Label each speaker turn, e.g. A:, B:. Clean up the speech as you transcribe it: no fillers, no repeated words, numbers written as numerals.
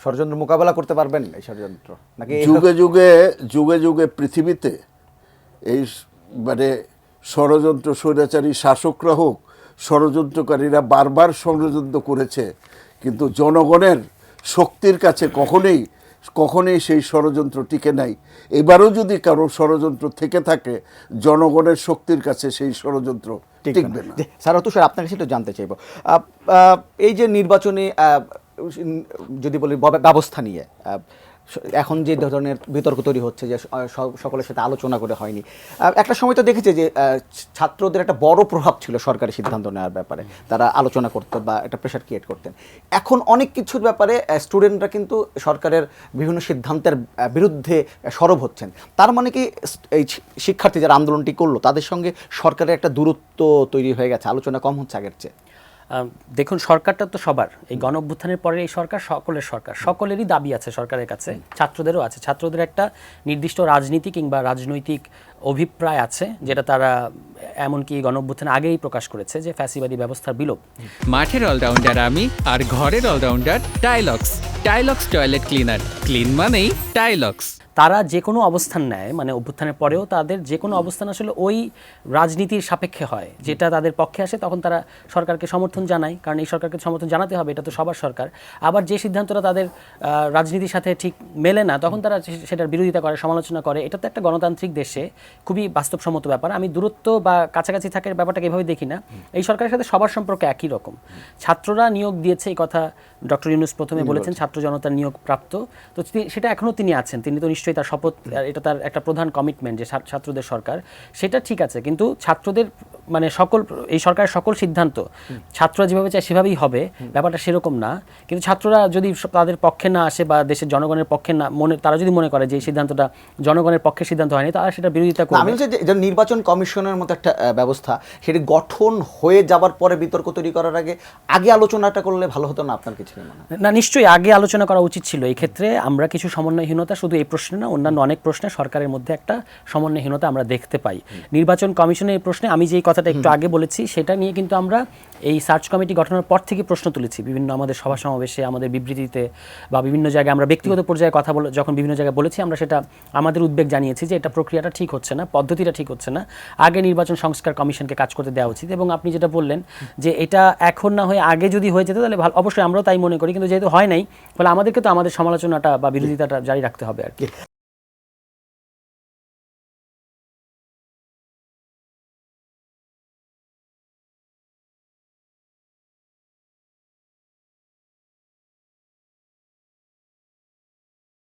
A: ষড়যন্ত্র মোকাবেলা করতে পারবেন এই ষড়যন্ত্র নাকি
B: যুগে যুগে যুগে যুগে পৃথিবীতে এই মানে ষড়যন্ত্র স্বৈরাচারী শাসকরা হোক, ষড়যন্ত্রকারীরা বারবার ষড়যন্ত্র করেছে, কিন্তু জনগণের শক্তির কাছে কখনোই সেই ষড়যন্ত্র টিকে নাই। এবারও যদি কারো ষড়যন্ত্র থেকে থাকে, জনগণের শক্তির কাছে সেই ষড়যন্ত্র টিকবে না।
A: স্যার তুষার, আপনার কাছে একটু জানতে চাইব, এই যে নির্বাচনী যদি বলি ব্যবস্থা নিয়ে এখন যে ধরনের বিতর্ক তৈরি হচ্ছে যে সকলের সাথে আলোচনা করে হয়নি, একটা সময় তো দেখেছে যে ছাত্রদের একটা বড় প্রভাব ছিল সরকারি সিদ্ধান্ত নেওয়ার ব্যাপারে, তারা আলোচনা করতেন বা একটা প্রেশার ক্রিয়েট করতেন। এখন অনেক কিছুর ব্যাপারে স্টুডেন্টরা কিন্তু সরকারের বিভিন্ন সিদ্ধান্তের বিরুদ্ধে সরব হচ্ছেন। তার মানে কি এই শিক্ষার্থী যারা আন্দোলনটি করলো তাদের সঙ্গে সরকারের একটা দূরত্ব তৈরি হয়ে গেছে, আলোচনা কম হচ্ছে আগের চেয়ে?
C: দেখুন, সরকারটা তো সবার, এই গণ অভ্যুত্থানের পরে এই সরকার সকলের সরকার, সকলেরই দাবি আছে সরকারের কাছে, ছাত্রদেরও আছে। ছাত্রদের একটা নির্দিষ্ট রাজনীতি কিংবা রাজনৈতিক অভিপ্রায় আছে, যেটা তারা এমনকি গণ অভ্যুত্থানের আগেই প্রকাশ করেছে যে ফ্যাসিবাদী ব্যবস্থার বিলোপ।
D: মাঠের অলরাউন্ডার আমি, আর ঘরের allrounder Taylox. Taylox toilet cleaner, clean মানেই টাইলক্স।
C: তারা যে কোনো অবস্থান নেয়, মানে অভ্যুত্থানের পরেও তাদের যে কোনো অবস্থান আসলে ওই রাজনীতির সাপেক্ষে হয়, যেটা তাদের পক্ষে আসে তখন তারা সরকারকে সমর্থন জানায়, কারণ এই সরকারকে সমর্থন জানাতে হবে, এটা তো সবার সরকার। আবার যে সিদ্ধান্তটা তাদের রাজনীতির সাথে ঠিক মেলে না, তখন তারা সেটার বিরোধিতা করে, সমালোচনা করে। এটা তো একটা গণতান্ত্রিক দেশে খুবই বাস্তবসম্মত ব্যাপার। আমি দূরত্ব বা কাছাকাছি থাকার ব্যাপারটাকে এভাবে দেখি না। এই সরকারের সাথে সবার সম্পর্ক একই রকম। ছাত্ররা নিয়োগ দিয়েছে, এই কথা ডক্টর ইউনূস প্রথমে বলেছেন, ছাত্র জনতার নিয়োগ প্রাপ্ত, তো সেটা এখনও তিনি আছেন, তিনি তো নিশ্চয়ই তার শপথ, এটা তার একটা প্রধান কমিটমেন্ট যে ছাত্রদের সরকার, সেটা ঠিক আছে। কিন্তু ছাত্রদের মানে এই সরকারের সকল সিদ্ধান্ত ছাত্ররা যেভাবে চায় সেভাবেই হবে, ব্যাপারটা সেরকম না। কিন্তু ছাত্ররা যদি তাদের পক্ষে না আসে বা দেশের জনগণের পক্ষে না তারা যদি মনে করে যে এই সিদ্ধান্তটা জনগণের পক্ষে সিদ্ধান্ত হয়নি, তারা সেটা বিরোধিতা করবে।
A: আমি বলছি যে নির্বাচন কমিশনের মতো একটা ব্যবস্থা, সেটি গঠন হয়ে যাবার পরে বিতর্ক তৈরি করার আগে আলোচনাটা করলে ভালো হতো না, আপনার কিছু মনে হয়?
C: না, নিশ্চয়ই আগে আলোচনা করা উচিত ছিল। এই ক্ষেত্রে আমরা কিছু সমন্বয়হীনতা, শুধু এই প্রশ্নে না, অন্যান্য অনেক প্রশ্নে সরকারের মধ্যে একটা সমন্বয়হীনতা আমরা দেখতে পাই। নির্বাচন কমিশনের এই প্রশ্নে আমি যেই কথাটা একটু আগে বলেছি, সেটা নিয়ে কিন্তু আমরা এই সার্চ কমিটি গঠনের পর থেকে প্রশ্ন তুলেছি বিভিন্ন আমাদের সভা সমাবেশে, আমাদের বিবৃতিতে বা বিভিন্ন জায়গায় আমরা ব্যক্তিগত পর্যায়ে কথা বলে যখন বিভিন্ন জায়গায় বলেছি, আমরা সেটা আমাদের উদ্বেগ জানিয়েছি যে এটা প্রক্রিয়াটা ঠিক হচ্ছে না, পদ্ধতিটা ঠিক হচ্ছে না, আগে নির্বাচন সংস্কার কমিশনকে কাজ করতে দেওয়া উচিত। এবং আপনি যেটা বললেন যে এটা এখন না হয়ে আগে যদি হয়ে যেত তাহলে ভালো, অবশ্যই আমরাও তাই মনে করি, কিন্তু যেহেতু হয় নাই, ফলে আমাদেরকে তো আমাদের সমালোচনাটা বা বিরোধিতাটা জারি রাখতে হবে আর কি।